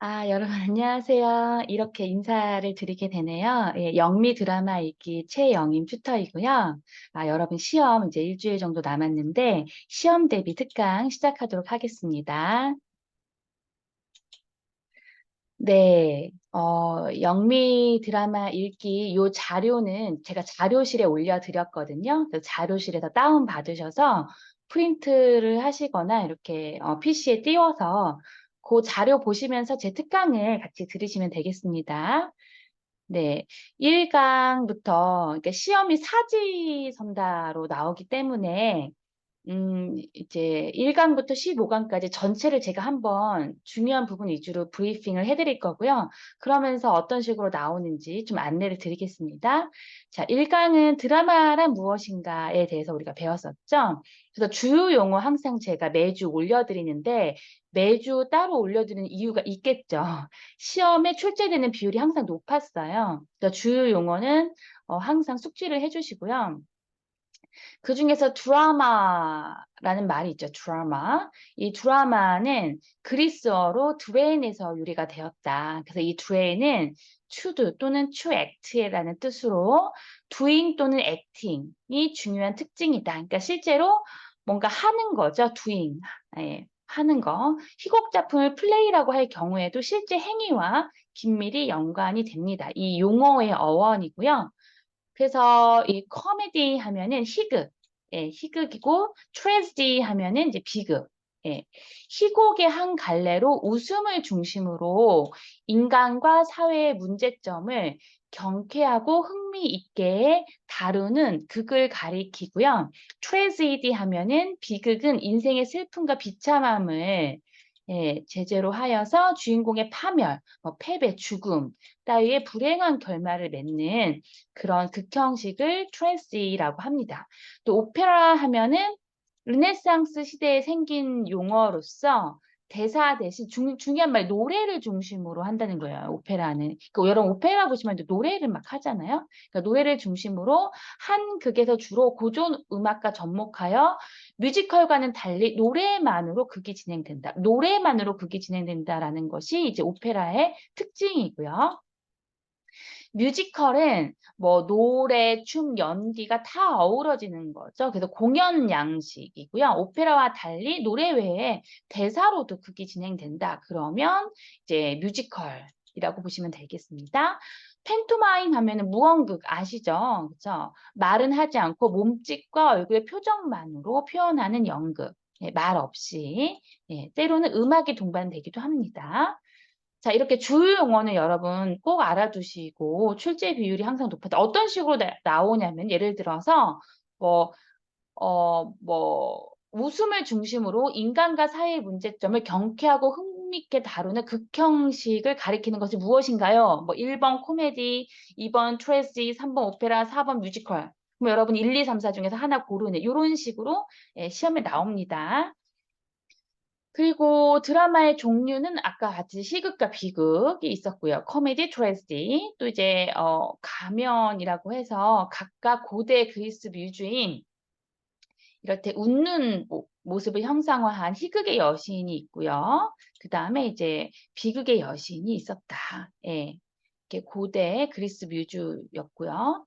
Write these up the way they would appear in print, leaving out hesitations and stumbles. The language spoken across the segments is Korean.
여러분 안녕하세요. 이렇게 인사를 드리게 되네요. 예, 영미 드라마 읽기 최영임 튜터이고요. 여러분 시험 이제 일주일 정도 남았는데 시험 대비 특강 시작하도록 하겠습니다. 네, 영미 드라마 읽기 요 자료는 제가 자료실에 올려드렸거든요. 그 자료실에서 다운 받으셔서 프린트를 하시거나 이렇게 PC에 띄워서 그 자료 보시면서 제 특강을 같이 들으시면 되겠습니다. 네, 1강부터, 그러니까 시험이 사지선다로 나오기 때문에 이제 1강부터 15강까지 전체를 제가 한번 중요한 부분 위주로 브리핑을 해드릴 거고요. 그러면서 어떤 식으로 나오는지 좀 안내를 드리겠습니다. 자, 1강은 드라마란 무엇인가에 대해서 우리가 배웠었죠. 그래서 주요 용어 항상 제가 매주 올려드리는데 매주 따로 올려드리는 이유가 있겠죠. 시험에 출제되는 비율이 항상 높았어요. 그러니까 주요 용어는 항상 숙지를 해주시고요. 그중에서 드라마라는 말이 있죠. 드라마. 이 드라마는 그리스어로 드레인에서 유래가 되었다. 그래서 이 드레인은 to 또는 to act라는 뜻으로 doing 또는 acting이 중요한 특징이다. 그러니까 실제로 뭔가 하는 거죠. doing. 예, 하는 거. 희곡 작품을 플레이라고 할 경우에도 실제 행위와 긴밀히 연관이 됩니다. 이 용어의 어원이고요. 그래서 이 코미디 하면은 희극, 예, 희극이고 트레지디 하면은 이제 비극. 예, 희곡의 한 갈래로 웃음을 중심으로 인간과 사회의 문제점을 경쾌하고 흥미있게 다루는 극을 가리키고요. 트레지디 하면은 비극은 인생의 슬픔과 비참함을 제재로 하여서 주인공의 파멸, 뭐 패배, 죽음 따위의 불행한 결말을 맺는 그런 극형식을 트랜시라고 합니다. 또 오페라 하면은 르네상스 시대에 생긴 용어로서 대사 대신 중요한 말 노래를 중심으로 한다는 거예요. 오페라는. 그러니까 여러분 오페라 보시면 노래를 막 하잖아요. 그러니까 노래를 중심으로 한 극에서 주로 고전 음악과 접목하여 뮤지컬과는 달리 노래만으로 극이 진행된다. 노래만으로 극이 진행된다라는 것이 이제 오페라의 특징이고요. 뮤지컬은 뭐 노래, 춤, 연기가 다 어우러지는 거죠. 그래서 공연 양식이고요. 오페라와 달리 노래 외에 대사로도 극이 진행된다. 그러면 이제 뮤지컬이라고 보시면 되겠습니다. 팬토마임 하면은 무언극 아시죠? 그렇죠? 말은 하지 않고 몸짓과 얼굴의 표정만으로 표현하는 연극. 예, 말 없이. 예, 때로는 음악이 동반되기도 합니다. 자, 이렇게 주요 용어는 여러분 꼭 알아두시고 출제 비율이 항상 높다. 어떤 식으로 나오냐면 예를 들어서 뭐, 웃음을 중심으로 인간과 사회의 문제점을 경쾌하고 흥미있게 다루는 극형식을 가리키는 것이 무엇인가요? 뭐 1번 코미디, 2번 트레지, 3번 오페라, 4번 뮤지컬. 그럼 여러분 1, 2, 3, 4 중에서 하나 고르는 이런 식으로 시험에 나옵니다. 그리고 드라마의 종류는 아까 같이 시극과 비극이 있었고요. 코미디, 트레지디, 또 이제 가면이라고 해서 각각 고대 그리스 뮤주인 이럴 때 웃는 모습을 형상화한 희극의 여신이 있고요. 그 다음에 이제 비극의 여신이 있었다. 예. 이렇게 고대 그리스 뮤즈였고요.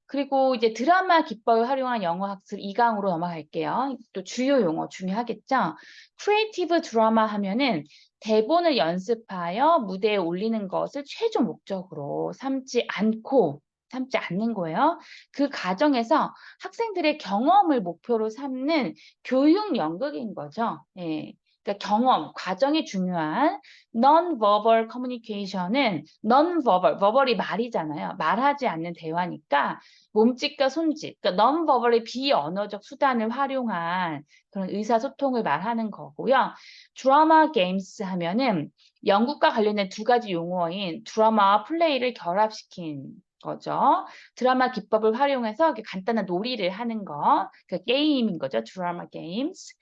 그리고 이제 드라마 기법을 활용한 영어 학습 2강으로 넘어갈게요. 또 주요 용어 중요하겠죠? 크리에이티브 드라마 하면은 대본을 연습하여 무대에 올리는 것을 최종 목적으로 삼지 않는 거예요. 그 과정에서 학생들의 경험을 목표로 삼는 교육 연극인 거죠. 예. 그러니까 경험, 과정이 중요한 non-verbal communication은 non-verbal, verbal이 말이잖아요. 말하지 않는 대화니까 몸짓과 손짓, 그러니까 non-verbal의 비언어적 수단을 활용한 그런 의사소통을 말하는 거고요. 드라마 게임스 하면은 연극과 관련된 두 가지 용어인 드라마와 플레이를 결합시킨 거죠. 드라마 기법을 활용해서 이렇게 간단한 놀이를 하는 거, 그 게임인 거죠. 드라마 게임스.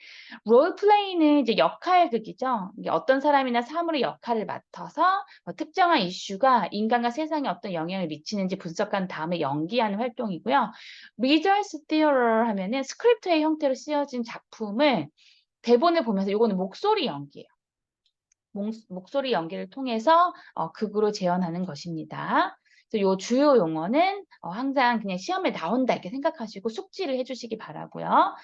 롤플레이는 이제 역할극이죠. 이게 어떤 사람이나 사물의 역할을 맡아서 특정한 이슈가 인간과 세상에 어떤 영향을 미치는지 분석한 다음에 연기하는 활동이고요. 리더스 티어러 하면은 스크립트의 형태로 쓰여진 작품을 대본을 보면서 요거는 목소리 연기예요. 목소리 연기를 통해서 극으로 재현하는 것입니다. 그래서 요 주요 용어는 항상 그냥 시험에 나온다 이렇게 생각하시고 숙지를 해 주시기 바라고요.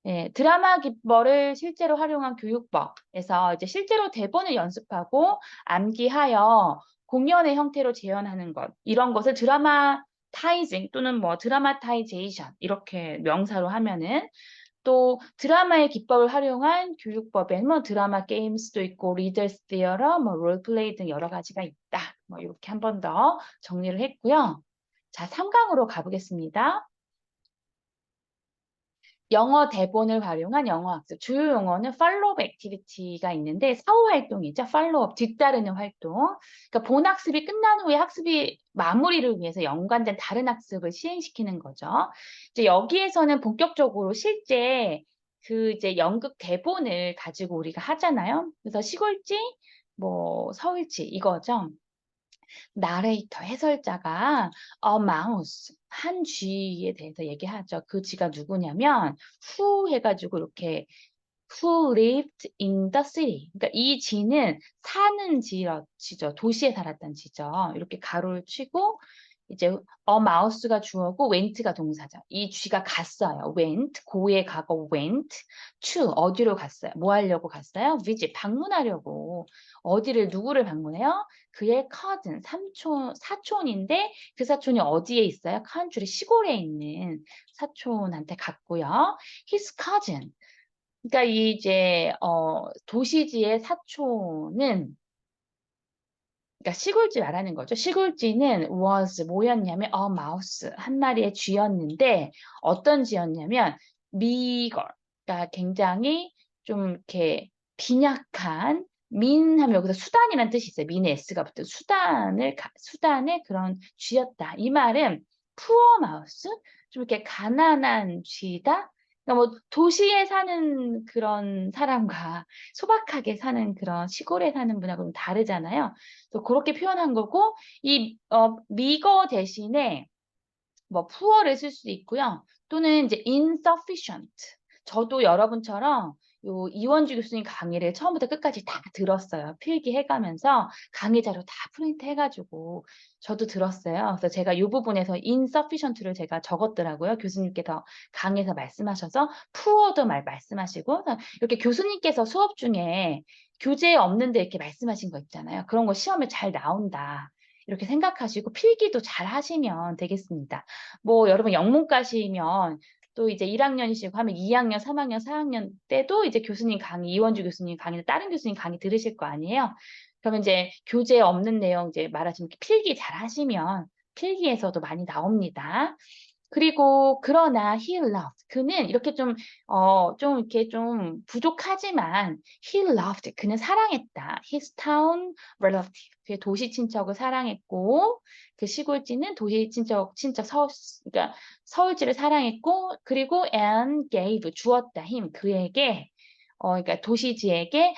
예, 드라마 기법을 실제로 활용한 교육법에서 이제 실제로 대본을 연습하고 암기하여 공연의 형태로 재현하는 것, 이런 것을 드라마타이징 또는 뭐 드라마타이제이션 이렇게 명사로 하면은, 또 드라마의 기법을 활용한 교육법에는 뭐 드라마 게임스도 있고 리더스 디어러, 뭐 롤플레이 등 여러 가지가 있다. 뭐 이렇게 한 번 더 정리를 했고요. 자, 3강으로 가보겠습니다. 영어 대본을 활용한 영어 학습. 주요 용어는 팔로업 액티비티가 있는데 사후 활동이죠. 팔로업, 뒤따르는 활동. 그러니까 본 학습이 끝난 후에 학습이 마무리를 위해서 연관된 다른 학습을 시행시키는 거죠. 이제 여기에서는 본격적으로 실제 그 이제 연극 대본을 가지고 우리가 하잖아요. 그래서 시골쥐, 뭐 서울쥐 이거죠. 나레이터, 해설자가 mouse, 한 쥐에 대해서 얘기하죠. 그 쥐가 누구냐면 who 해가지고 이렇게 who lived in the city. 그러니까 이 쥐는 사는 쥐죠. 도시에 살았던 쥐죠. 이렇게 가로를 치고 이제 mouse가 주어고 went가 동사죠. 이 쥐가 갔어요. went, 고의 과거 went, to 어디로 갔어요? 뭐 하려고 갔어요? visit, 방문하려고. 어디를 누구를 방문해요? 그의 cousin, 사촌인데 그 사촌이 어디에 있어요? country, 시골에 있는 사촌한테 갔고요. his cousin. 그러니까 이 이제 도시지의 사촌은, 그러니까 시골쥐 말하는 거죠. 시골쥐는 was 뭐였냐면 mouse, 한 마리의 쥐였는데 어떤 쥐였냐면 meager, 그러니까 굉장히 좀 이렇게 빈약한, 민하면 여기서 수단이라는 뜻이 있어요. 민의 s가 붙은 수단의 그런 쥐였다. 이 말은 poor mouse, 좀 이렇게 가난한 쥐다. 그러니까 뭐 도시에 사는 그런 사람과 소박하게 사는 그런 시골에 사는 분하고는 다르잖아요. 또 그렇게 표현한 거고, 이 미거 대신에 뭐 poor를 쓸 수도 있고요. 또는 이제 insufficient. 저도 여러분처럼 요 이원주 교수님 강의를 처음부터 끝까지 다 들었어요. 필기해가면서 강의 자료 다 프린트 해가지고 저도 들었어요. 그래서 제가 이 부분에서 insufficient를 제가 적었더라고요. 교수님께서 강의에서 말씀하셔서 poor도 말씀하시고, 이렇게 교수님께서 수업 중에 교재에 없는데 이렇게 말씀하신 거 있잖아요. 그런 거 시험에 잘 나온다. 이렇게 생각하시고 필기도 잘 하시면 되겠습니다. 뭐 여러분 영문과시면 또 이제 1학년이시고 하면 2학년, 3학년, 4학년 때도 이제 교수님 강의, 이원주 교수님 강의, 다른 교수님 강의 들으실 거 아니에요? 그러면 이제 교재에 없는 내용 이제 말하시면 필기 잘 하시면 필기에서도 많이 나옵니다. 그리고 그러나 he loved, 그는 이렇게 좀 이렇게 좀 부족하지만 he loved, 그는 사랑했다. his town relative, 그의 도시 친척을 사랑했고, 그 시골쥐는 도시 친척 그러니까 서울쥐를 사랑했고, 그리고 and gave, 주었다. him, 그에게, 그러니까 도시쥐에게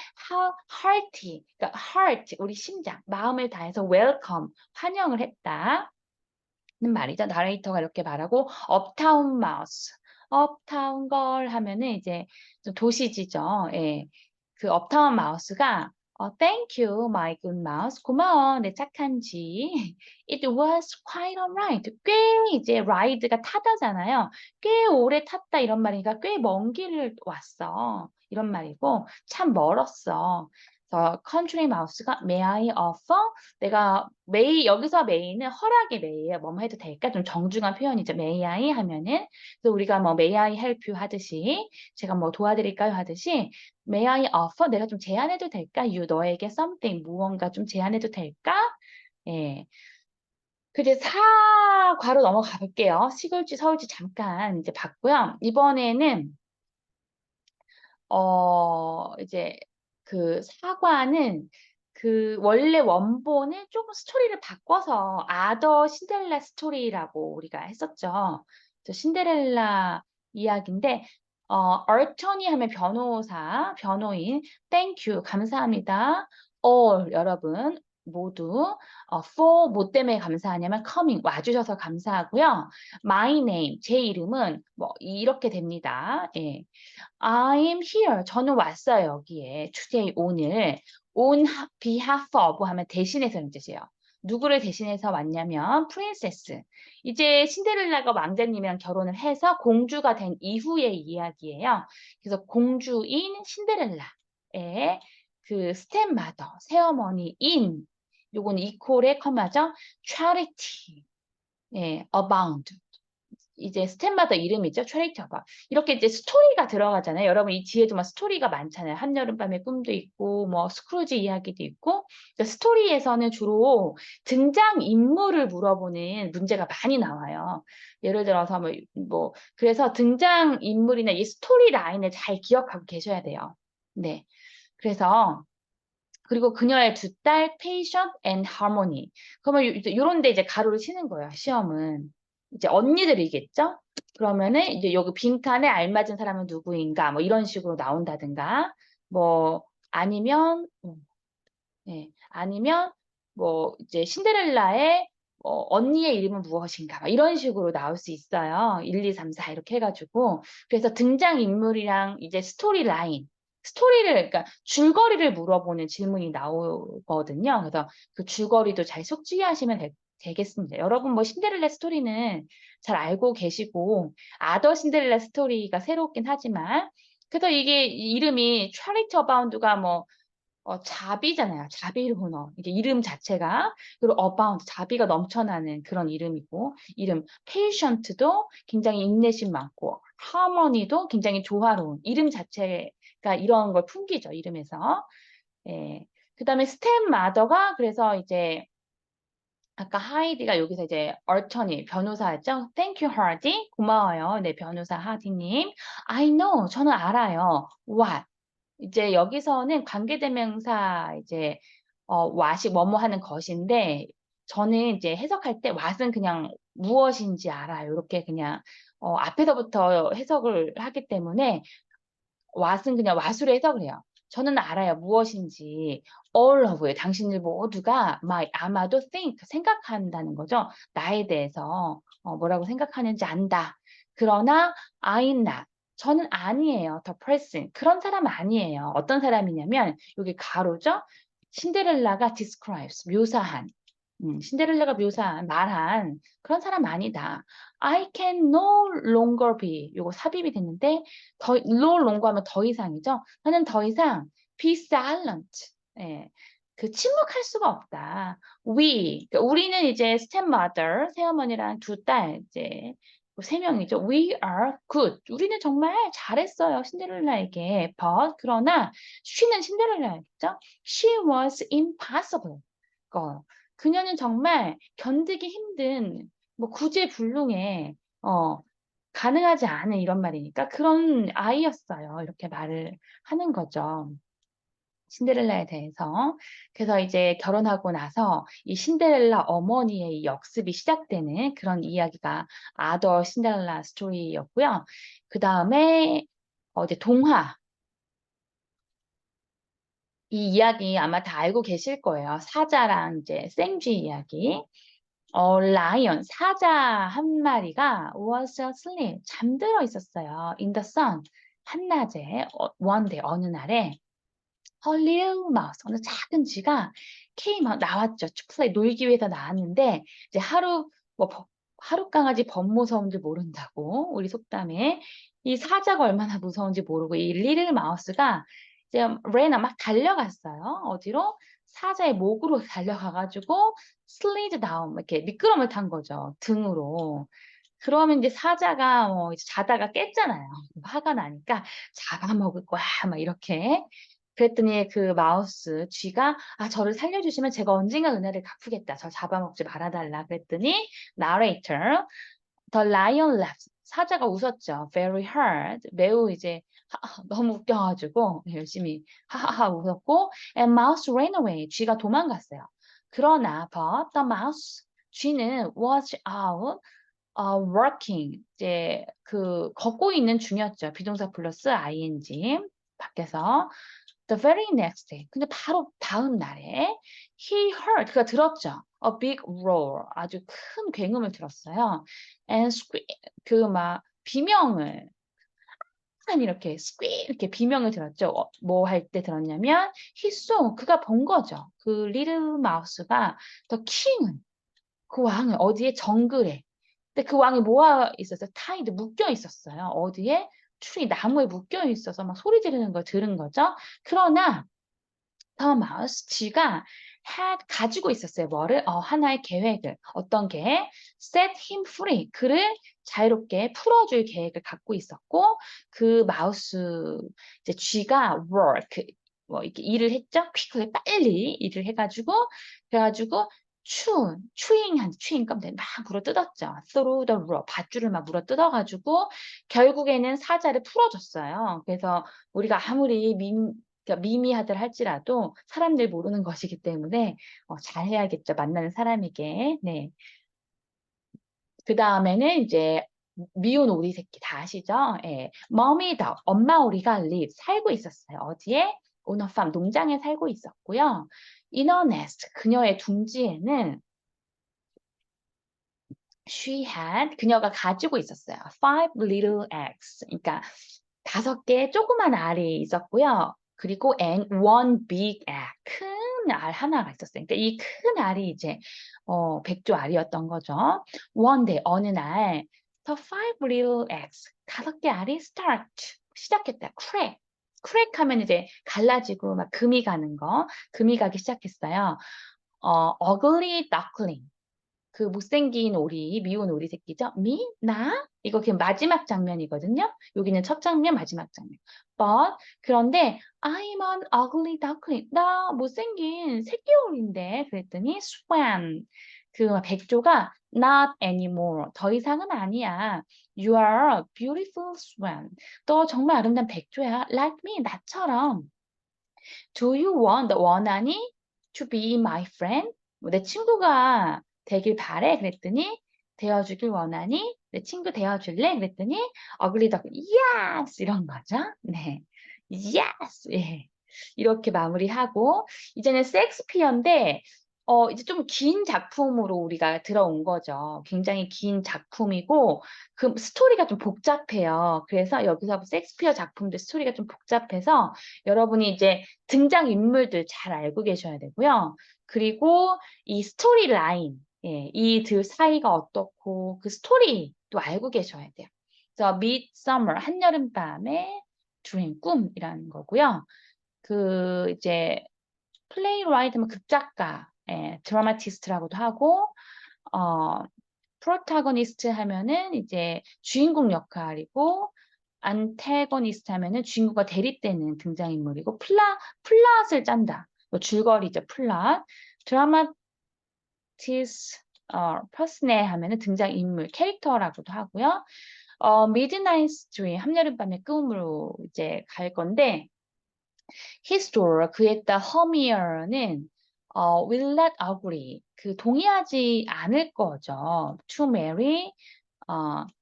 hearty, 그러니까 heart, 우리 심장, 마음을 다해서 welcome, 환영을 했다. 는 말이죠. 나레이터가 이렇게 말하고 업타운 마우스, 업타운 걸 하면은 이제 좀 도시지죠. 예. 그 업타운 마우스가 thank you, my good mouse. 고마워, 내 착한 쥐. It was quite alright. 꽤 이제 ride가 타다잖아요. 꽤 오래 탔다 이런 말이니까 꽤 먼 길을 왔어. 이런 말이고 참 멀었어. 그래서 country mouse가 may I offer? 내가 여기서 may는 허락의 may예요. 뭐뭐 해도 될까? 좀 정중한 표현이죠. may I 하면은. 그래서 우리가 뭐 may I help you 하듯이, 제가 뭐 도와드릴까요 하듯이, may I offer? 내가 좀 제안해도 될까? you, 너에게 something, 무언가 좀 제안해도 될까? 예. 그제 사과로 넘어가 볼게요. 시골쥐, 서울쥐 잠깐 이제 봤고요. 이번에는 이제 그 사과는 그 원래 원본을 조금 스토리를 바꿔서 아더 신데렐라 스토리라고 우리가 했었죠. 저 신데렐라 이야기인데 어토니 하면 변호사, 변호인, 땡큐 감사합니다. all 여러분 모두 for 뭐 때문에 감사하냐면 coming 와주셔서 감사하고요. My name 제 이름은 뭐 이렇게 됩니다. 예. I'm here 저는 왔어요 여기에 today 오늘 on behalf of 하면 대신해서는 뜻이에요. 누구를 대신해서 왔냐면 프린세스. 이제 신데렐라가 왕자님이랑 결혼을 해서 공주가 된 이후의 이야기예요. 그래서 공주인 신데렐라의 그 스텝마더, 새어머니인 요거는 이퀄의 커마죠. charity, 예, abound. 이제 스텝마더 이름이죠. charity abound. 이렇게 이제 스토리가 들어가잖아요. 여러분 이 뒤에도 막 스토리가 많잖아요. 한여름밤의 꿈도 있고, 뭐 스크루지 이야기도 있고. 그러니까 스토리에서는 주로 등장 인물을 물어보는 문제가 많이 나와요. 예를 들어서 그래서 등장 인물이나 이 스토리 라인을 잘 기억하고 계셔야 돼요. 네. 그래서 그리고 그녀의 두 딸 patient and harmony. 그러면 이제 요런 데 이제 가로를 치는 거예요, 시험은. 이제 언니들이겠죠? 그러면은 이제 여기 빈칸에 알맞은 사람은 누구인가 뭐 이런 식으로 나온다든가 뭐 아니면 네. 아니면 뭐 이제 신데렐라의 언니의 이름은 무엇인가 막 이런 식으로 나올 수 있어요. 1, 2, 3, 4 이렇게 해 가지고. 그래서 등장인물이랑 이제 스토리 라인, 스토리를 그러니까 줄거리를 물어보는 질문이 나오거든요. 그래서 그 줄거리도 잘 속지게 하시면 되겠습니다. 여러분 뭐 신데렐라 스토리는 잘 알고 계시고 아더 신데렐라 스토리가 새롭긴 하지만 그래서 이게 이름이 차리티 어바운드가 뭐 자비잖아요. 자비를 문어. 이게 이름 자체가. 그리고 abound, 자비가 넘쳐나는 그런 이름이고, 이름 patient도 굉장히 인내심 많고, harmony도 굉장히 조화로운 이름 자체가 이런 걸 풍기죠. 이름에서. 예. 그다음에 stepmother가 그래서 이제 아까 하이디가 여기서 이제 얼터니 변호사였죠. Thank you, 하디. 고마워요. 네, 변호사 하디님. I know. 저는 알아요. What? 이제 여기서는 관계대명사 이제 what이 뭐뭐 하는 것인데 저는 이제 해석할 때 what은 그냥 무엇인지 알아요. 이렇게 그냥 앞에서부터 해석을 하기 때문에 what은 그냥 what으로 해석을 해요. 저는 알아요. 무엇인지. all of you. 당신들 모두가 might 아마도 think 생각한다는 거죠. 나에 대해서 뭐라고 생각하는지 안다. 그러나 I'm not. 저는 아니에요. the person. 그런 사람 아니에요. 어떤 사람이냐면 여기 가로죠. 신데렐라가 describes 묘사한 신데렐라가 묘사한 말한 그런 사람 아니다. I can no longer be 요거 삽입이 됐는데 더 no longer 하면 더 이상이죠. 나는 더 이상 be silent. 예. 그 침묵할 수가 없다. We 그러니까 우리는 이제 stepmother 새어머니랑 두 딸 이제 세 명이죠. We are good. 우리는 정말 잘했어요. 신데렐라에게. But 그러나 she는 신데렐라였죠. She was impossible. 그녀는 정말 견디기 힘든 뭐 구제불능의 가능하지 않은 이런 말이니까 그런 아이였어요. 이렇게 말을 하는 거죠. 신데렐라에 대해서. 그래서 이제 결혼하고 나서 이 신데렐라 어머니의 이 역습이 시작되는 그런 이야기가 아더 신데렐라 스토리였고요. 그다음에 이제 동화 이 이야기 아마 다 알고 계실 거예요. 사자랑 이제 생쥐 이야기. 라이언, 사자 한 마리가 was asleep, 잠들어 있었어요. In the sun, 한낮에, one day, 어느 날에, a little mouse, 어느 작은 쥐가 came out, 나왔죠. to play, 놀기 위해서 나왔는데, 이제 하루 강아지 법무서운지 모른다고, 우리 속담에. 이 사자가 얼마나 무서운지 모르고, 이 little mouse가 이제 ran 막 달려갔어요. 어디로? 사자의 목으로 달려가가지고 slid down 이렇게 미끄럼을 탄 거죠. 등으로. 그러면 이제 사자가 이제 자다가 깼잖아요. 화가 나니까 잡아먹을 거야 막 이렇게. 그랬더니 그 마우스 쥐가 저를 살려주시면 제가 언젠가 은혜를 갚으겠다. 저 잡아먹지 말아달라. 그랬더니 narrator The lion laughed. 사자가 웃었죠. Very hard. 매우 이제 너무 웃겨가지고 열심히 하하하 웃었고 and mouse ran away. 쥐가 도망갔어요. 그러나 but the mouse 쥐는 was out working 이제 그 걷고 있는 중이었죠. 비동사 플러스 ing 밖에서 The very next day. 근데 바로 다음 날에 he heard 그가 들었죠. A big roar. 아주 큰 굉음을 들었어요. And scream 막 비명을 한 이렇게 squeak 이렇게 비명을 들었죠. 뭐 할 때 들었냐면 he saw 그가 본 거죠. 그 리틀 마우스가 the king은 그 왕을 어디에 정글에. 근데 그 왕이 뭐하 있었어요? tied 묶여 있었어요. 어디에? tree 나무에 묶여 있어서 막 소리 지르는 걸 들은 거죠. 그러나 더마우스 쥐가 had 가지고 있었어요. 뭐를? 하나의 계획을. 어떤 계획? set him free. 그를 자유롭게 풀어줄 계획을 갖고 있었고 그 마우스 이제 쥐가 work 뭐 이렇게 일을 했죠. quickly 빨리 일을 해가지고 그래가지고 chewing 껌들 막 물어뜯었죠. through the rope 밧줄을 막 물어뜯어가지고 결국에는 사자를 풀어줬어요. 그래서 우리가 아무리 그러니까 미미하들 할지라도 사람들 모르는 것이기 때문에 잘해야겠죠. 만나는 사람에게. 네. 그다음에는 이제 미운 오리 새끼 다 아시죠? 예. Mommy dog 엄마 오리가 live 살고 있었어요. 어디에? On a farm 농장에 살고 있었고요. In a nest 그녀의 둥지에는 she had 그녀가 가지고 있었어요. Five little eggs. 그러니까 5개 조그만 알이 있었고요. 그리고 and one big egg. 큰 알 하나가 있었어요. 그러니까 이 큰 알이 이제 백조 알이었던 거죠. One day 어느 날 the five little eggs 5개 알이 start 시작했다. crack. crack 하면 이제 갈라지고 막 금이 가는 거. 금이 가기 시작했어요. ugly duckling. 그 못생긴 오리, 미운 오리 새끼죠. Me? 나? 이거 그냥 마지막 장면이거든요. 여기는 첫 장면, 마지막 장면. But 그런데 I'm an ugly duckling. 나 못생긴 새끼 오리인데 그랬더니 swan. 그 백조가 not anymore. 더 이상은 아니야. You are a beautiful swan. 너 정말 아름다운 백조야. Like me, 나처럼. Do you want, 원하니? To be my friend? 내 친구가 되길 바래? 그랬더니 되어주길 원하니? 내 친구 되어줄래? 그랬더니 ugly duckling, yes! 이런 거죠. 네. yes! 예. 이렇게 마무리하고 이제는 셰익스피어인데 이제 좀 긴 작품으로 우리가 들어온 거죠. 굉장히 긴 작품이고 그 스토리가 좀 복잡해요. 그래서 여기서 셰익스피어 작품들 스토리가 좀 복잡해서 여러분이 이제 등장인물들 잘 알고 계셔야 되고요. 그리고 이 스토리 라인, 예, 이 둘 사이가 어떻고 그 스토리도 알고 계셔야 돼요. 그래서 Midsummer, 한여름밤의 dream, 꿈이라는 거고요. 그 이제 플레이라이트면 극작가, 예, 드라마티스트라고도 하고 프로타고니스트 하면은 이제 주인공 역할이고 안테고니스트 하면은 주인공과 대립되는 등장인물이고 플롯을 짠다. 뭐 줄거리죠, 플롯. 드라마티스 퍼스네 하면은 등장인물, 캐릭터라고도 하고요. 미드나잇 스트림, 한여름밤의 꿈으로 이제 갈 건데 his door 그의 딸 허미어는 will not agree 그 동의하지 않을 거죠. to marry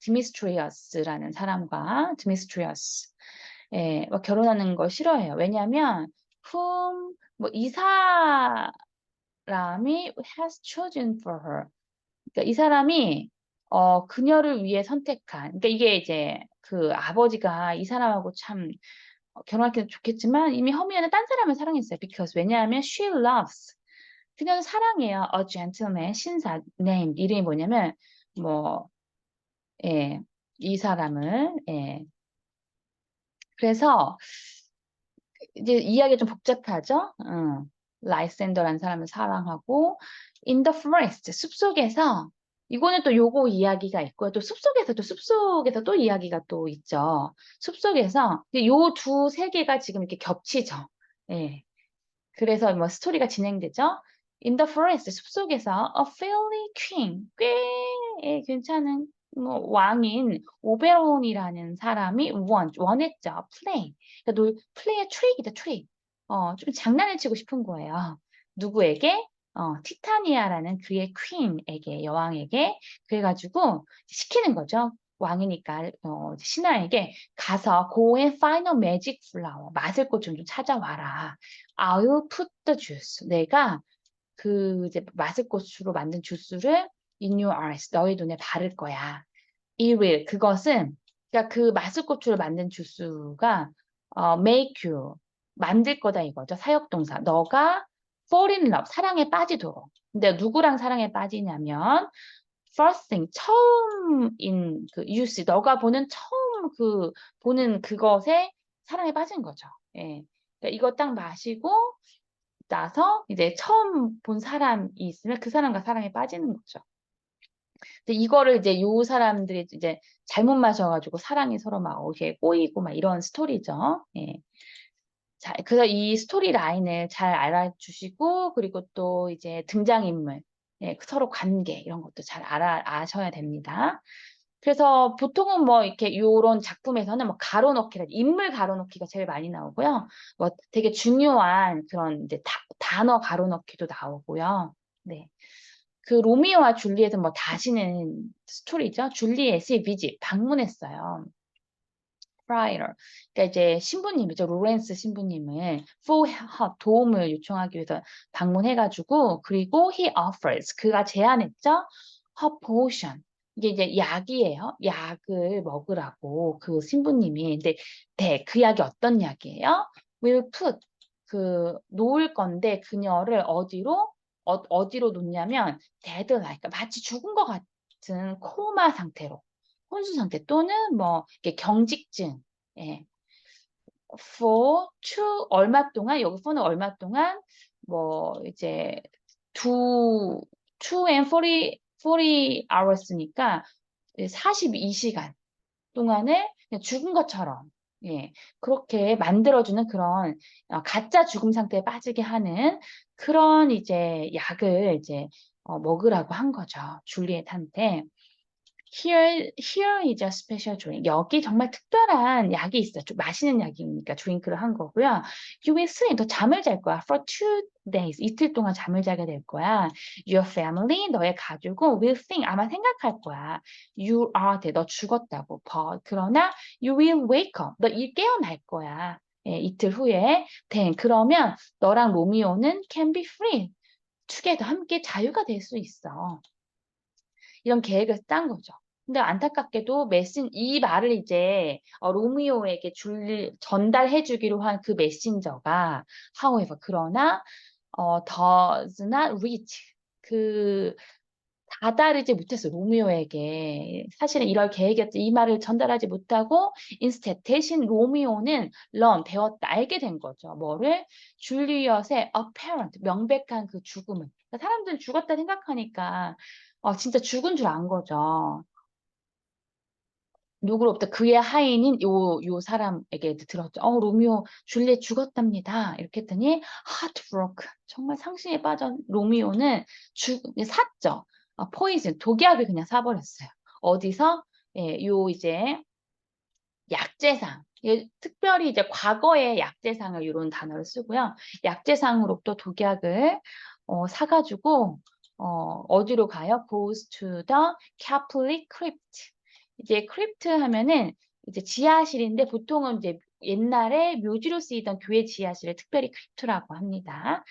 디미스트리어스라는 사람과 디미스트리어스 예, 뭐 결혼하는 걸 싫어해요. 왜냐하면 whom 뭐이 사람이 has chosen for her 그러니까 이 사람이 그녀를 위해 선택한 그러니까 이게 이제 그 아버지가 이 사람하고 참 결혼하기는 좋겠지만 이미 허미어는 딴 사람을 사랑했어요. because 왜냐하면 she loves 그녀는 사랑해요. a gentleman 신사 name 이름이 뭐냐면 뭐 예, 이 사람을 예. 그래서 이제 이야기가 좀 복잡하죠. 라이센더라는 사람을 사랑하고 in the forest 숲속에서 이거는 또 요거 이야기가 있고요. 또 숲속에서 또 이야기가 또 있죠. 숲속에서 요 두 세계가 지금 이렇게 겹치죠. 예. 그래서 뭐 스토리가 진행되죠. In the forest 숲속에서 a fairy king 꽤 괜찮은 뭐 왕인 오베론이라는 사람이 원했죠. play. 그러니까 play의 트릭이다 트릭. 좀 장난을 치고 싶은 거예요. 누구에게? 티타니아라는 그의 퀸에게 여왕에게 그래가지고 시키는 거죠. 왕이니까 신하에게 가서 go and find a magic flower. 마술꽃 좀 찾아와라. I'll put the juice. 내가 그 이제 마술꽃으로 만든 주스를 in your eyes. 너의 눈에 바를 거야. It will. 그것은 그러니까 그 마술꽃으로 만든 주스가 make you 만들 거다 이거죠. 사역동사. 너가 fall in love. 사랑에 빠지도록. 근데 누구랑 사랑에 빠지냐면 first thing 처음인 그 you see 너가 보는 처음 그 보는 그것에 사랑에 빠진 거죠. 예. 그러니까 이거 딱 마시고 나서 이제 처음 본 사람이 있으면 그 사람과 사랑에 빠지는 거죠. 근데 이거를 이제 요 사람들이 이제 잘못 마셔가지고 사랑이 서로 막 이렇게 꼬이고 막 이런 스토리죠. 예. 자, 그래서 이 스토리 라인을 잘 알아주시고 그리고 또 이제 등장인물, 예, 서로 관계 이런 것도 잘 아셔야 됩니다. 그래서 보통은 뭐 이렇게 요런 작품에서는 뭐 가로넣기라 인물 가로넣기가 제일 많이 나오고요. 뭐 되게 중요한 그런 이제 단어 가로넣기도 나오고요. 네. 그 로미오와 줄리엣은 뭐 다시는 스토리죠. 줄리엣이 방문했어요. 프라이러. 그러니까 이제 신부님이죠. 로렌스 신부님을 for help, 도움을 요청하기 위해서 방문해가지고 그리고 he offers 그가 제안했죠. her potion. 이게 이제 약이에요. 약을 먹으라고 그 신부님이. 근데 그 약이 어떤 약이에요? will put 그 놓을 건데 그녀를 어디로 놓냐면 dead like 마치 죽은 것 같은 코마 상태로 혼수 상태 또는 뭐 이렇게 경직증, 예. for 얼마 동안 여기 for는 얼마 동안 뭐 이제 two and 40 hours니까 42시간 동안을 그냥 죽은 것처럼 예, 그렇게 만들어주는 그런 가짜 죽음 상태에 빠지게 하는 그런 이제 약을 이제 먹으라고 한 거죠. 줄리엣한테. Here is a special drink. 여기 정말 특별한 약이 있어. 좀 마시는 약이니까 드링크를 한 거고요. You will sleep. 너 잠을 잘 거야. For 2 days. 이틀 동안 잠을 자게 될 거야. Your family, 너의 가족은 will think. 아마 생각할 거야. You are dead. 너 죽었다고. But, 그러나 you will wake up. 너 깨어날 거야. 예, 이틀 후에. Then, 그러면 너랑 로미오는 can be free. together. 함께 자유가 될 수 있어. 이런 계획을 짠 거죠. 근데 안타깝게도 이 말을 이제 로미오에게 전달해 주기로 한 그 메신저가 however 그러나 does not reach 다다르지 못했어 로미오에게 사실은 이럴 계획이었지 이 말을 전달하지 못하고 instead 대신 로미오는 배웠다 알게 된 거죠. 뭐를 줄리엇의 apparent 명백한 그 죽음을 그러니까 사람들은 죽었다 생각하니까 진짜 죽은 줄 안 거죠. 누구로부터 그의 하인인 요 사람에게 들었죠. 로미오, 줄리엣 죽었답니다. 이렇게 했더니 heartbroken. 정말 상심에 빠진 로미오는 샀죠. 포이즌, 독약을 그냥 사버렸어요. 어디서? 예, 이제 약재상. 예, 특별히 이제 과거의 약재상을 이런 단어를 쓰고요. 약재상으로부터 독약을 사가지고 어디로 가요? Goes to the Catholic crypt. 이제 크립트 하면은 이제 지하실인데 보통은 이제 옛날에 묘지로 쓰이던 교회 지하실을 특별히 크립트라고 합니다.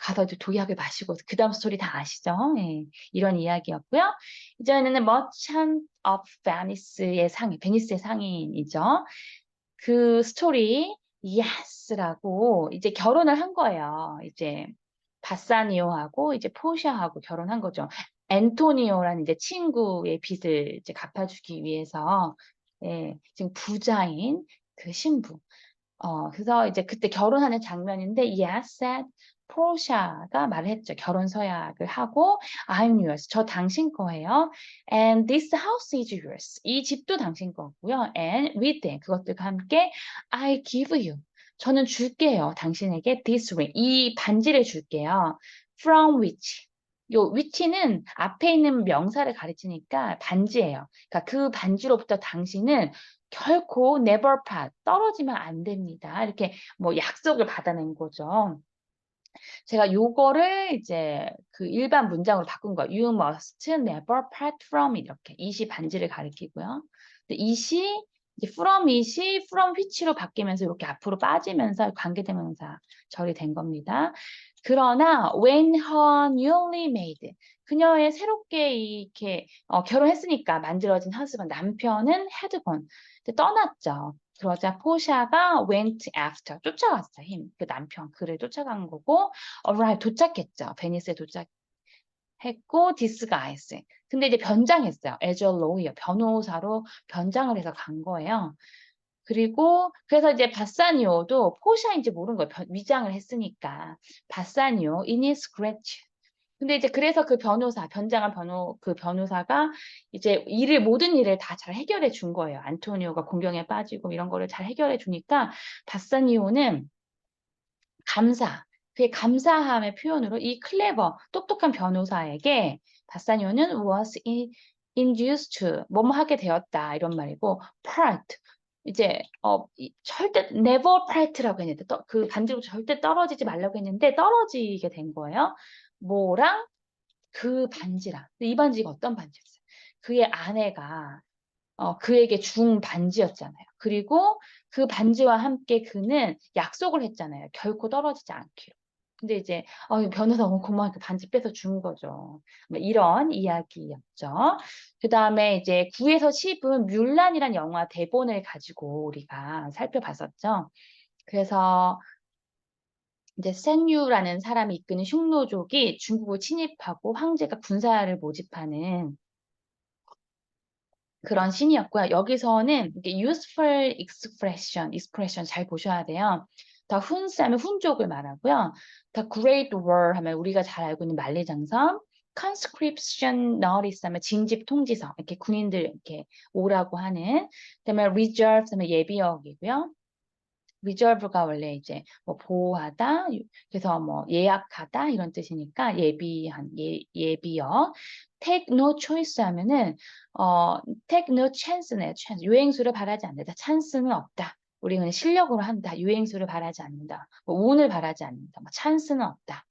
가서 이제 독약을 마시고 그다음 스토리 다 아시죠? 예, 이런 이야기였고요. 이제는 Merchant of 베니스의 상인이죠. 그 스토리 Yes라고 이제 결혼을 한 거예요. 이제 바사니오하고 이제 포샤하고 결혼한 거죠. 앤토니오라는 이제 친구의 빚을 이제 갚아주기 위해서 예, 지금 부자인 그 신부. 그래서 이제 그때 결혼하는 장면인데 yes said 포르샤가 말을 했죠. 결혼 서약을 하고 I'm yours. 저 당신 거예요. And this house is yours. 이 집도 당신 거고요. And with them 그것들과 함께 I give you. 저는 줄게요. 당신에게 this ring. 이 반지를 줄게요. From which. 요 which는 앞에 있는 명사를 가리키니까 반지예요. 그러니까 그 반지로부터 당신은 결코 never part 떨어지면 안 됩니다. 이렇게 뭐 약속을 받아낸 거죠. 제가 요거를 이제 그 일반 문장으로 바꾼 거예요. You must never part from it 이렇게. it이 반지를 가리키고요. 근데 it이 이제 from it이 from which로 바뀌면서 이렇게 앞으로 빠지면서 관계대명사 절이 된 겁니다. 그러나 when her newly made 그녀의 새롭게 이렇게 결혼했으니까 만들어진 husband 남편은 had gone 떠났죠. 그러자 포샤가 went after 쫓아갔어요. 그 남편 그를 쫓아간 거고 arrive 도착했죠. 베니스에 도착했고 disguise 근데 이제 변장했어요. as a lawyer 변호사로 변장을 해서 간 거예요. 그리고 그래서 이제 바사니오도 포샤인지 모르는 거예요. 위장을 했으니까. 바사니오 in his scratch 근데 이제 그래서 그 변호사, 변장한 그 변호사가 이제 모든 일을 다 잘 해결해 준 거예요. 안토니오가 공경에 빠지고 이런 거를 잘 해결해 주니까 바사니오는 그의 감사함의 표현으로 이 클레버, 똑똑한 변호사에게 바사니오는 was induced to, 뭐뭐 하게 되었다, 이런 말이고, part, 이제, 절대, never part라고 했는데, 그 반지로 절대 떨어지지 말라고 했는데, 떨어지게 된 거예요. 뭐랑? 그 반지랑. 이 반지가 어떤 반지였어요? 그의 아내가 그에게 준 반지였잖아요. 그리고 그 반지와 함께 그는 약속을 했잖아요. 결코 떨어지지 않기로. 근데 이제 변호사 너무 고마우니까 반지 빼서 준 거죠. 뭐 이런 이야기였죠. 그다음에 이제 9에서 10은 뮬란이란 영화 대본을 가지고 우리가 살펴봤었죠. 그래서 이제 센유라는 사람이 이끄는 흉노족이 중국을 침입하고 황제가 군사를 모집하는 그런 씬이었고요. 여기서는 이게 useful expression 잘 보셔야 돼요. 더 훈스 하면 훈족을 말하고요. 더 great war 하면 우리가 잘 알고 있는 만리장성, conscription notice 하면 징집 통지서 이렇게 군인들 이렇게 오라고 하는 그다음에 reserve 하면 예비역이고요. reserve가 원래 이제 뭐 보호하다, 그래서 뭐 예약하다 이런 뜻이니까 예비역. take no choice 하면은 take no chance네. chance. 유행수를 바라지 않는다. 찬스는 없다. 우리는 실력으로 한다. 유행수를 바라지 않는다. 뭐 운을 바라지 않는다. 뭐 찬스는 없다.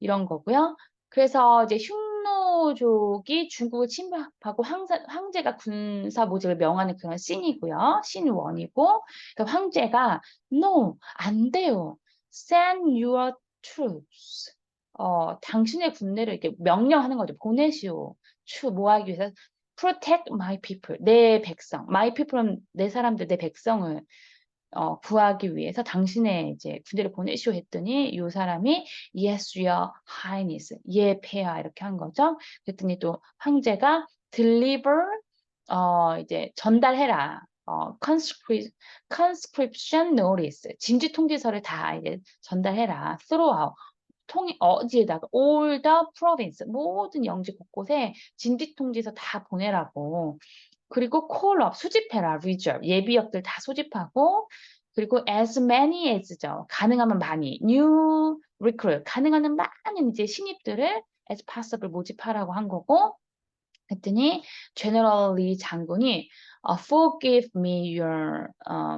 이런 거고요. 그래서 이제 흉노족이 중국을 침략하고 황제가 군사 모집을 명하는 그런 씬이고요. 씬 1이고 그러니까 황제가 No, 안 돼요. Send your troops. 당신의 군대를 이렇게 명령하는 거죠. 보내시오. 뭐 하기 위해서? Protect my people. 내 백성. My people은 내 사람들, 내 백성을 구하기 위해서 당신의 이제 군대를 보내시오 했더니 이 사람이 Yes, your highness. 예, 폐하 이렇게 한 거죠. 그랬더니 또 황제가 deliver 이제 전달해라. conscription notice. 진지 통지서를 다 이제 전달해라. throughout. 어디에다가 all the province 모든 영지 곳곳에 진지 통지서 다 보내라고. 그리고 call up 수집해라. reserve 예비역들 다 소집하고 그리고 as many as죠. 가능하면 많이 new recruit 가능한 많은 이제 신입들을 as possible 모집하라고 한 거고 했더니 General Lee 장군이 forgive me your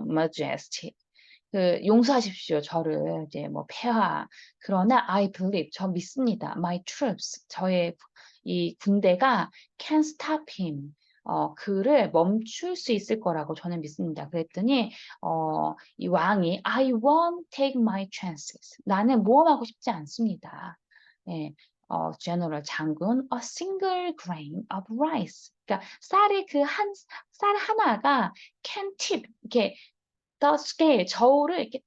majesty 용서하십시오. 저를 이제 뭐 폐하. 그러나 I believe 저 믿습니다. My troops 저의 이 군대가 can stop him. 그를 멈출 수 있을 거라고 저는 믿습니다. 그랬더니 이 왕이 I won't take my chances. 나는 모험하고 싶지 않습니다. 예. General 장군 a single grain of rice. 그러니까 쌀의 쌀 하나가 can tip 이렇게 the scale 저울을 이렇게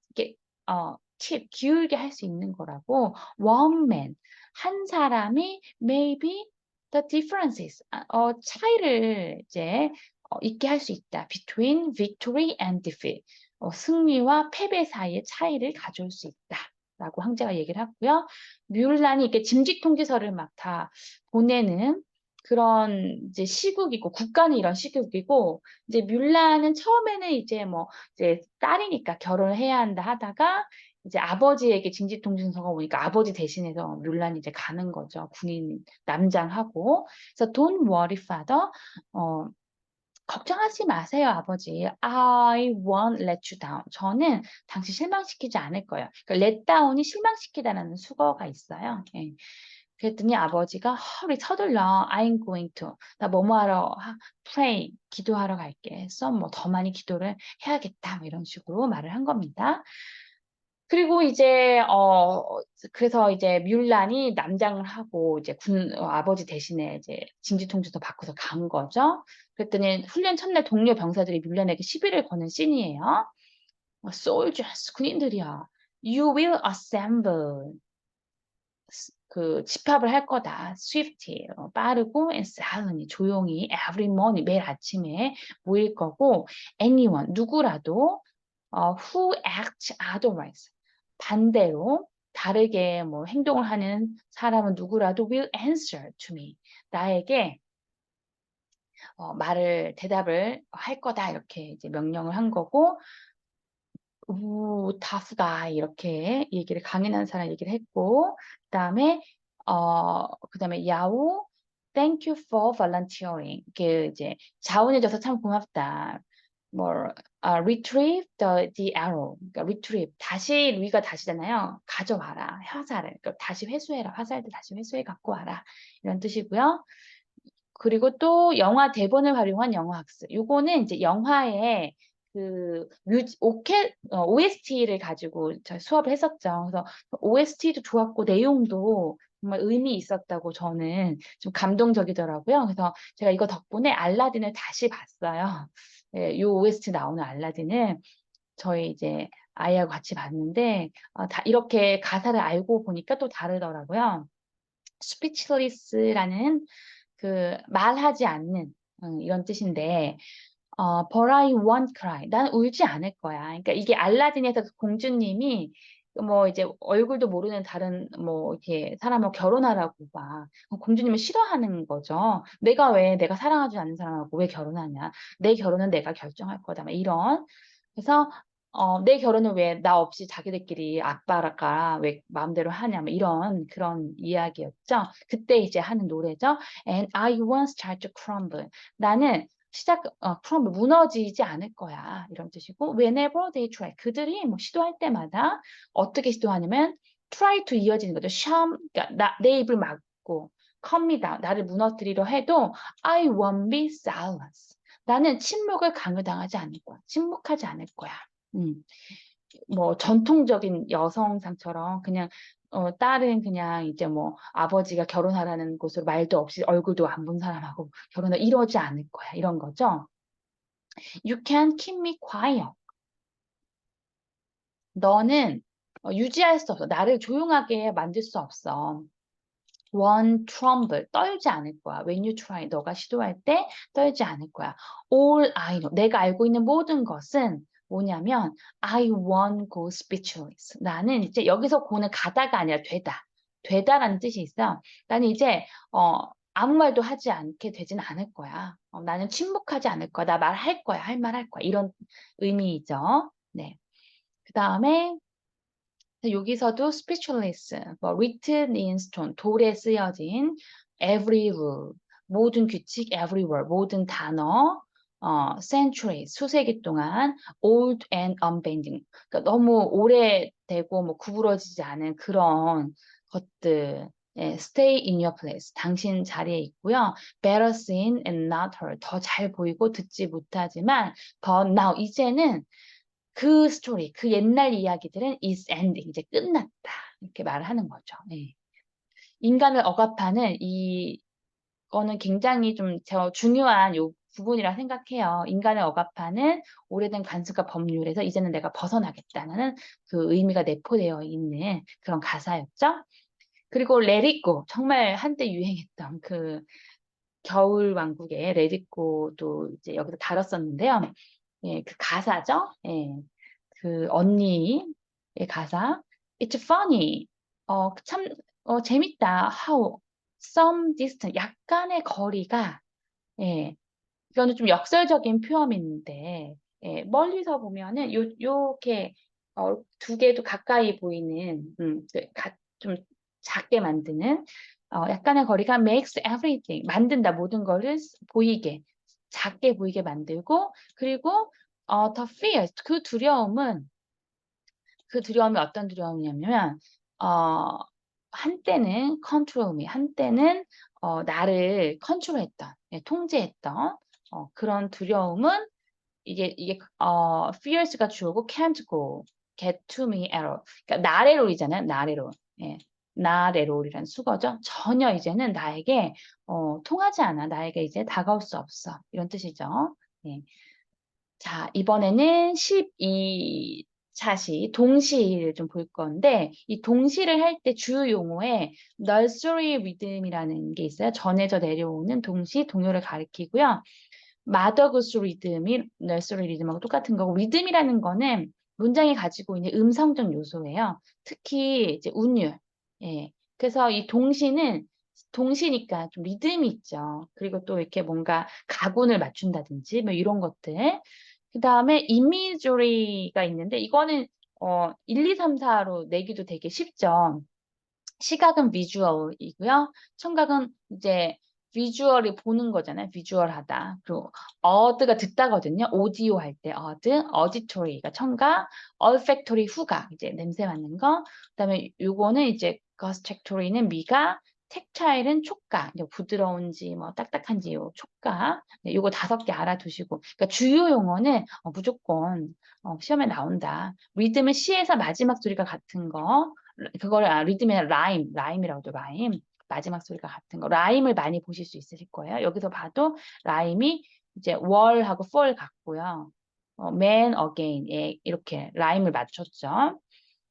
팁 기울게 할 수 있는 거라고 one man 한 사람이 maybe the differences 차이를 이제 있게 할 수 있다. between victory and defeat 승리와 패배 사이의 차이를 가져올 수 있다라고 황제가 얘기를 하고요. 뮬란이 이렇게 짐직 통지서를 막 다 보내는 그런 이제 시국이고 국가는 이런 시국이고 이제 뮬란은 처음에는 이제 뭐 이제 딸이니까 결혼을 해야 한다 하다가 이제 아버지에게 징집통지서가 오니까 아버지 대신해서 뮬란이 이제 가는 거죠. 군인 남장하고. 그래서 Don't worry, father. 걱정하지 마세요, 아버지. I won't let you down. 저는 당신 실망시키지 않을 거예요. 그러니까 let down이 실망시키다라는 수거가 있어요. 예. 그랬더니 아버지가 허리 서둘러 I'm going to 나 뭐뭐 하러 pray 기도하러 갈게. 해서 뭐 더 많이 기도를 해야겠다. 뭐 이런 식으로 말을 한 겁니다. 그리고 이제 그래서 이제 뮬란이 남장을 하고 이제 아버지 대신에 이제 진지통제도 받고서 간 거죠. 그랬더니 훈련 첫날 동료 병사들이 뮬란에게 시비를 거는 씬이에요. "Soldiers, 군인들이여, you will assemble." 그 집합을 할 거다. swiftly 빠르고 and silently 조용히 every morning 매일 아침에 모일 거고 anyone 누구라도 who acts otherwise 반대로 다르게 뭐 행동을 하는 사람은 누구라도 will answer to me 나에게 대답을 할 거다 이렇게 이제 명령을 한 거고 tough guy 이렇게 얘기를 강인한 사람 얘기를 했고 그다음에 그다음에 야후 thank you for volunteering 그 이제 자원해줘서 참 고맙다. 뭐 retrieve the arrow 그러니까 retrieve 다시 루이가 다시잖아요. 가져와라 화살을 그러니까 다시 회수해라 화살도 다시 회수해 갖고 와라 이런 뜻이고요. 그리고 또 영화 대본을 활용한 영화 학습. 요거는 이제 영화에 그 OST를 가지고 저희 수업을 했었죠. 그래서 OST도 좋았고 내용도 정말 의미 있었다고 저는 좀 감동적이더라고요. 그래서 제가 이거 덕분에 알라딘을 다시 봤어요. 예, 요 OST 나오는 알라딘을 저희 이제 아이하고 같이 봤는데 다 이렇게 가사를 알고 보니까 또 다르더라고요. speechless라는 그 말하지 않는 이런 뜻인데 but I won't cry. 난 울지 않을 거야. 그러니까 이게 알라딘에서 그 공주님이 뭐 이제 얼굴도 모르는 다른 뭐 이렇게 사람하고 결혼하라고 막 공주님을 싫어하는 거죠. 내가 사랑하지 않는 사람하고 왜 결혼하냐. 내 결혼은 내가 결정할 거다. 막 이런. 그래서 내 결혼은 왜 나 없이 자기들끼리 아빠가 왜 마음대로 하냐. 뭐 이런 그런 이야기였죠. 그때 이제 하는 노래죠. And I won't start to crumble. 나는 crumble 무너지지 않을 거야. 이런 뜻이고 whenever they try 그들이 뭐 시도할 때마다 어떻게 시도하냐면 try to 이어지는 거죠. 그러니까 내 입을 막고 cut me down 나를 무너뜨리려 해도 I won't be silenced. 나는 침묵을 강요당하지 않을 거야. 침묵하지 않을 거야. 뭐 전통적인 여성상처럼 그냥 딸은 그냥 이제 뭐 아버지가 결혼하라는 곳으로 말도 없이 얼굴도 안 본 사람하고 결혼을 이러지 않을 거야. 이런 거죠. You can't keep me quiet. 너는 유지할 수 없어. 나를 조용하게 만들 수 없어. One tremble. 떨지 않을 거야. When you try. 너가 시도할 때 떨지 않을 거야. All I know. 내가 알고 있는 모든 것은 뭐냐면 I won't go speechless. 나는 이제 여기서 고는 가다가 아니라 되다. 되다라는 뜻이 있어. 나는 이제 아무 말도 하지 않게 되진 않을 거야. 나는 침묵하지 않을 거야. 나 말할 거야. 할 말 할 거야. 이런 의미이죠. 네. 그다음에 여기서도 speechless, 뭐 written in stone, 돌에 쓰여진 every rule, 모든 규칙, every word, 모든 단어, centuries, 수세기 동안 old and unbending, 그러니까 너무 오래되고 뭐 구부러지지 않은 그런 것들, 예, stay in your place, 당신 자리에 있고요. better seen and not heard, 더 잘 보이고 듣지 못하지만 but now, 이제는 그 스토리, 그 옛날 이야기들은 is ending, 이제 끝났다. 이렇게 말을 하는 거죠. 예. 인간을 억압하는 이거는 굉장히 좀 중요한 요 부분이라 생각해요. 인간을 억압하는 오래된 관습과 법률에서 이제는 내가 벗어나겠다는 그 의미가 내포되어 있는 그런 가사였죠. 그리고 Let It Go, 정말 한때 유행했던 그 겨울왕국의 Let It Go도 이제 여기서 다뤘었는데요. 예, 그 가사죠. 예. 그 언니의 가사. It's funny. 참 재밌다. How some distance. 약간의 거리가 예. 이거는 좀 역설적인 표현인데 예, 멀리서 보면은 요렇게 두 개도 가까이 보이는 좀 작게 만드는 약간의 거리가 makes everything 만든다 모든 거를 보이게 작게 보이게 만들고 그리고 the fear 그 두려움이 어떤 두려움이냐면 어 한때는 control me 한때는 나를 컨트롤했던 통제했던 그런 두려움은 이게 fears가 주어고 can't go, get to me at all. 그러니까 not at all이잖아요. not at all. 예. not at all이라는 수거죠. 전혀 이제는 나에게 통하지 않아. 나에게 이제 다가올 수 없어. 이런 뜻이죠. 예. 자, 이번에는 12 차시 동시를 좀 볼 건데 이 동시를 할 때 주요 용어에 nursery rhythm이라는 게 있어요. 전해져 내려오는 동시, 동요를 가리키고요. 마더그스 리듬이 nursery 리듬하고 똑같은 거고 리듬이라는 거는 문장이 가지고 있는 음성적 요소예요. 특히 이제 운율. 예. 그래서 이 동시는 동시니까 좀 리듬이 있죠. 그리고 또 이렇게 뭔가 가군을 맞춘다든지 뭐 이런 것들. 그다음에 imagery가 있는데 이거는 1, 2, 3, 4로 내기도 되게 쉽죠. 시각은 비주얼이고요. 청각은 이제 비주얼이 보는 거잖아요. 비주얼하다. 그리고 어드가 듣다거든요. 오디오 할 때 어드, 어디토리가 청각, olfactory 후각 이제 냄새 맡는 거. 그다음에 요거는 이제 gustatory는 미각, 텍타일은 촉각, 이제 부드러운지 뭐 딱딱한지 요 촉각. 네, 요거 5개 알아두시고. 그러니까 주요 용어는 무조건 시험에 나온다. 리듬은 시에서 마지막 소리가 같은 거. 그걸 리듬의 라임이라고도 라임. 마지막 소리가 같은 거. 라임을 많이 보실 수 있으실 거예요. 여기서 봐도 라임이 이제 월하고 fall 같고요. man again. 예, 이렇게 라임을 맞췄죠.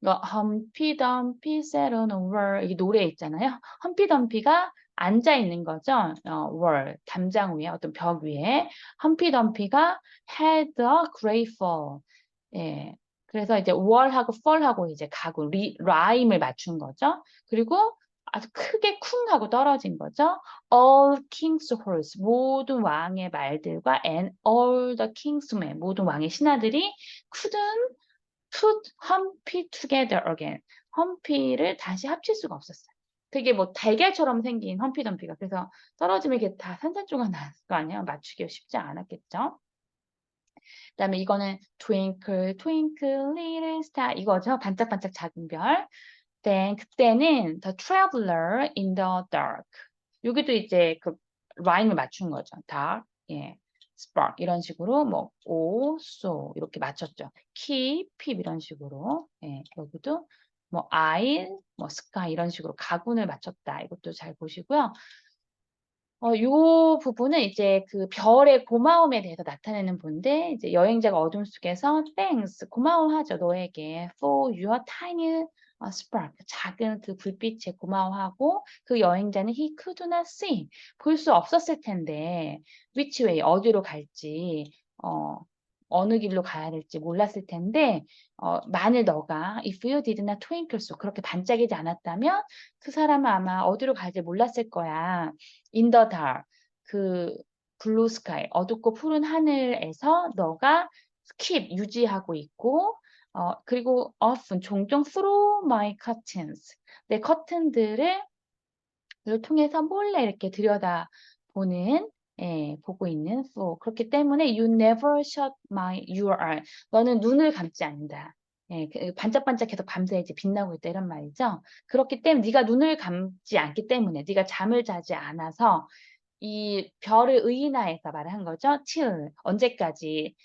험피 덤피 sat on a wall 이게 노래 있잖아요. 험피 덤피가 앉아 있는 거죠. wall 담장 위에 어떤 벽 위에 험피 덤피가 had a great fall. 예. 그래서 이제 wall하고 fall하고 이제 가구 라임을 맞춘 거죠. 그리고 아주 크게 쿵 하고 떨어진 거죠. All king's horse 모든 왕의 말들과 and all the king's men 모든 왕의 신하들이 couldn't put 험피 together again. 험피를 다시 합칠 수가 없었어요. 되게 뭐 달걀처럼 생긴 험피 덤피가. 그래서 떨어지면 이게 다 산산조각 날 거 아니에요. 맞추기가 쉽지 않았겠죠. 그다음에 이거는 twinkle twinkle little star 이거죠. 반짝반짝 작은 별. Then 그때는 the traveler in the dark. 여기도 이제 그 라임을 맞춘 거죠. dark, 예, spark 이런 식으로 뭐 so 이렇게 맞췄죠. keep, peep 이런 식으로 예, 여기도 뭐 I, 뭐 sky 이런 식으로 가군을 맞췄다. 이것도 잘 보시고요. 요 부분은 이제 그 별의 고마움에 대해서 나타내는 본데 이제 여행자가 어둠 속에서 "Thanks 고마워하죠 너에게 for your tiny spark." 작은 그 불빛에 고마워하고 그 여행자는 he could not see 볼 수 없었을 텐데 which way 어디로 갈지 어 어느 길로 가야 될지 몰랐을 텐데 만일 너가 if you did not twinkle so 그렇게 반짝이지 않았다면 그 사람은 아마 어디로 갈지 몰랐을 거야. in the dark 그 blue sky 어둡고 푸른 하늘에서 너가 keep 유지하고 있고 그리고 often 종종 through my curtains 내 커튼들을 통해서 몰래 이렇게 들여다보는 예, 보고 있는 through 그렇기 때문에 you never shut your eye 너는 눈을 감지 않는다. 예, 반짝반짝해서 밤새 이제 빛나고 있다 이런 말이죠. 그렇기 때문에 네가 눈을 감지 않기 때문에 네가 잠을 자지 않아서 이 별을 의인화해서 말을 한 거죠. till 언제까지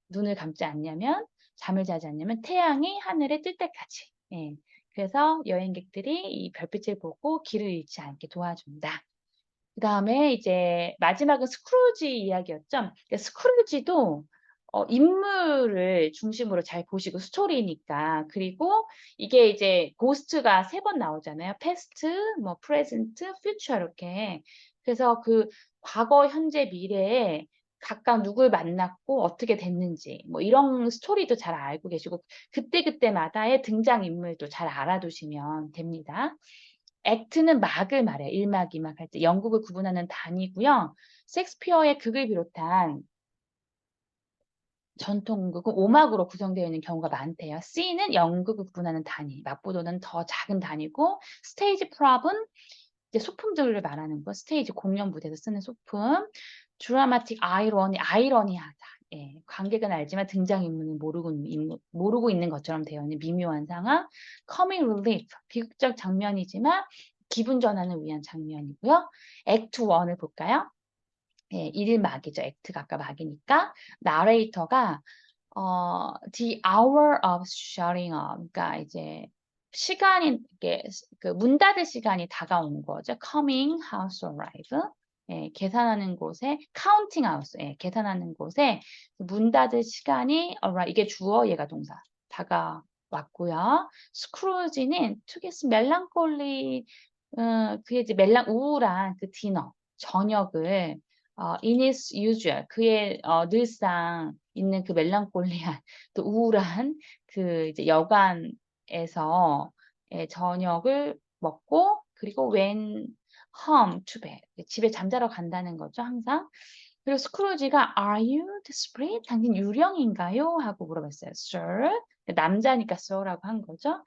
눈을 감지 않냐면 잠을 자지 않냐면 태양이 하늘에 뜰 때까지. 예. 그래서 여행객들이 이 별빛을 보고 길을 잃지 않게 도와준다. 그다음에 이제 마지막은 스크루지 이야기였죠. 그러니까 스크루지도 인물을 중심으로 잘 보시고 스토리니까. 그리고 이게 이제 고스트가 3번 나오잖아요. past, 뭐 present, future 이렇게. 그래서 그 과거, 현재, 미래에 각각 누굴 만났고 어떻게 됐는지 뭐 이런 스토리도 잘 알고 계시고 그때그때마다의 등장인물도 잘 알아두시면 됩니다. 액트는 막을 말해요. 1 막, 2막 할 때 연극을 구분하는 단위고요. 셰익스피어의 극을 비롯한 전통극은 5 막으로 구성되어 있는 경우가 많대요. C는 연극을 구분하는 단위, 막보다는 더 작은 단위고 스테이지 프롭은 이제 소품들을 말하는 거. 스테이지 공연 무대에서 쓰는 소품. 드라마틱 아이러니하다. 예. 관객은 알지만 등장인물은 모르고 있는 것처럼 되어 있는 미묘한 상황. comic relief 비극적 장면이지만 기분 전환을 위한 장면이고요. 액트 1을 볼까요? 예. 1일 막이죠. 액트가 아까 막이니까. 나레이터가 the hour of shutting up 그러니까 이제 시간이 이게 그 문 닫을 시간이 다가온 거죠. coming house arrive. 예, 계산하는 곳에 counting house 예, 계산하는 곳에 문 닫을 시간이 arrive 이게 주어 얘가 동사 다가왔고요. 스크루지는 to get melancholy 그의 이제 우울한 그 디너 저녁을 in his usual 그의 늘상 있는 그 멜랑콜리한 또 우울한 그 이제 여관에서 예 저녁을 먹고 그리고 when home to bed 집에 잠자러 간다는 거죠 항상. 그리고 스크루지가 "Are you desperate? 당신 유령인가요?" 하고 물어봤어요. "Sir." 남자니까 sir라고 한 거죠.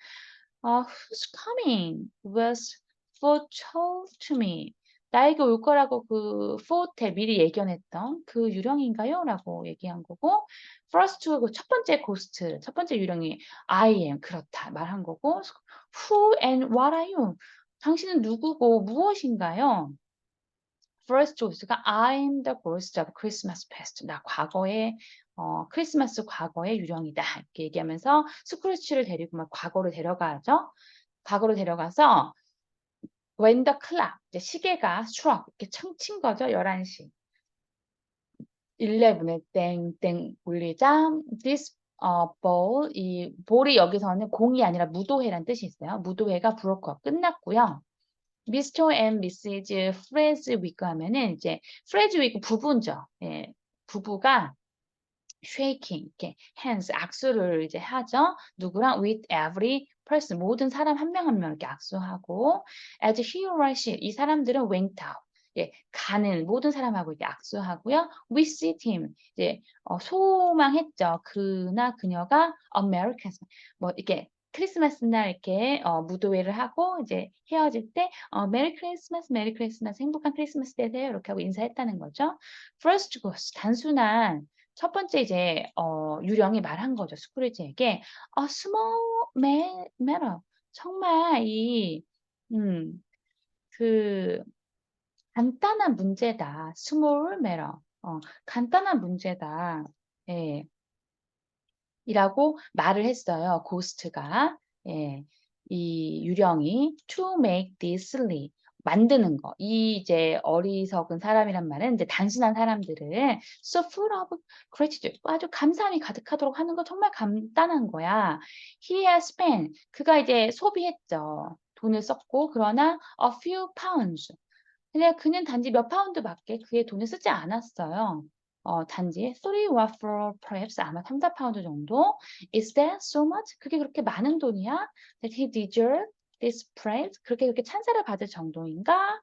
"Who's coming was foretold to me." 나에게 올 거라고 그 forte 미리 예견했던 그 유령인가요?라고 얘기한 거고 first 그 첫 번째 고스트 첫 번째 유령이 I am 그렇다 말한 거고 who and what are you? 당신은 누구고 무엇인가요? first 고스트가 I'm the ghost of Christmas past. 나 과거의 크리스마스 과거의 유령이다. 이렇게 얘기하면서 스크루치를 데리고 막 과거로 데려가죠. 과거로 데려가서 when the clock 이제 시계가 struck 이렇게 친 거죠. 11시. 11에 땡땡 울리자 this ball 이 ball이 여기서는 공이 아니라 무도회란 뜻이 있어요. 무도회가 broke up 끝났고요. 미스터 앤 미시즈 프레즈위크 하면은 이제 프레즈위크 부부죠. 예. 부부가 shaking 이렇게 hands 악수를 이제 하죠. 누구랑 with every person 모든 사람 한 명 한 명 이렇게 악수하고 as he or she 이 사람들은 went out 예, 가는 모든 사람하고 이렇게 악수하고요. We see him 이제 소망했죠. 그나 그녀가 Americans 뭐 이렇게 크리스마스 날 이렇게 무도회를 하고 이제 헤어질 때 메리 크리스마스, 메리 크리스마스, 행복한 크리스마스 되세요. 이렇게 하고 인사했다는 거죠. First ghost 단순한 첫 번째 이제 유령이 말한 거죠. 스크루지에게 small matter 정말 이 그 간단한 문제다. small matter 간단한 문제다. 예. 이라고 말을 했어요. 고스트가. 예. 이 유령이 to make this silly 만드는 거. 이 이제 어리석은 사람이란 말은 이제 단순한 사람들을 so full of gratitude 아주 감사함이 가득하도록 하는 거 정말 간단한 거야. He has spent 그가 이제 소비했죠. 돈을 썼고 그러나 a few pounds 근데 그는 단지 몇 파운드밖에 그의 돈을 쓰지 않았어요. 단지 3 waffle perhaps 아마 3-4 파운드 정도. Is that so much? 그게 그렇게 많은 돈이야? That he deserve this praise? 그렇게 찬사를 받을 정도인가?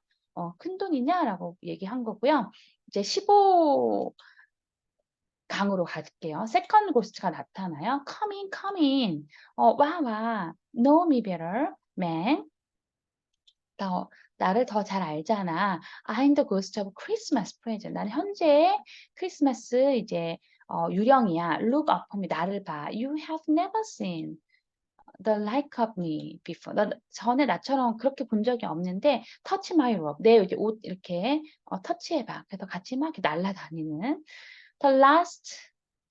큰 돈이냐라고 얘기한 거고요. 이제 15 강으로 갈게요. 세컨드 고스트가 나타나요. Come in, come in. 와. Know me better, man. 더 나를 더 잘 알잖아. I'm the ghost of Christmas present. 나는 현재의 크리스마스 이제 유령이야. Look upon me. 나를 봐. You have never seen the like of me before. 너 전에 나처럼 그렇게 본 적이 없는데 touch my robe. 내 이제 옷 이렇게 터치해봐. 그래서 같이 막 이렇게 날아다니는 the last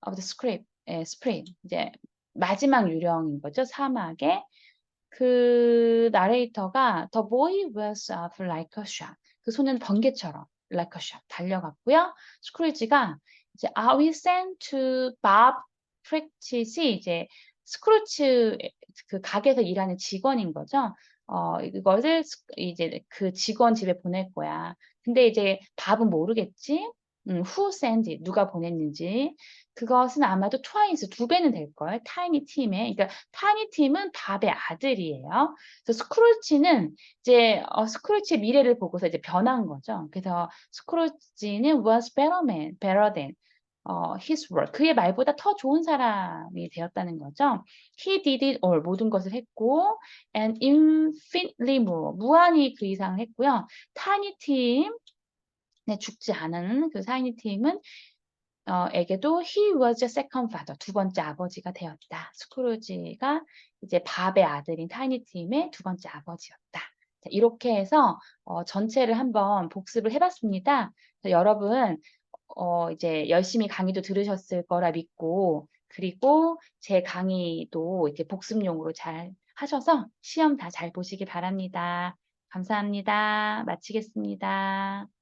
of the script, 예, spring. 이제 마지막 유령인 거죠. 사막의 그 나레이터가 The boy was up like a shot. 그 소년 번개처럼 like a shot 달려갔고요. 스크루지가 이제 Are we sent to Bob Cratchit이 이제 스크루츠 그 가게에서 일하는 직원인 거죠. 이것을 이제 그 직원 집에 보낼 거야. 근데 이제 밥은 모르겠지. who sent it 누가 보냈는지. 그것은 아마도 twice 두 배는 될걸. 타이니 팀에. 그러니까 타니 팀은 밥의 아들이에요. 그래서 스크루지는 이제 스크루지의 미래를 보고서 이제 변한 거죠. 그래서 스크루지는 was better than his word. 그의 말보다 더 좋은 사람이 되었다는 거죠. He did it all. 모든 것을 했고 and infinitely more. 무한히 그 이상을 했고요. 타니 팀 네, 죽지 않은 그 타이니 팀은 에게도 "He was a second father." 두 번째 아버지가 되었다. 스크루지가 이제 밥의 아들인 타이니 팀의 두 번째 아버지였다. 자, 이렇게 해서 전체를 한번 복습을 해 봤습니다. 여러분 이제 열심히 강의도 들으셨을 거라 믿고, 그리고 제 강의도 이제 복습용으로 잘 하셔서 시험 다 잘 보시기 바랍니다. 감사합니다. 마치겠습니다.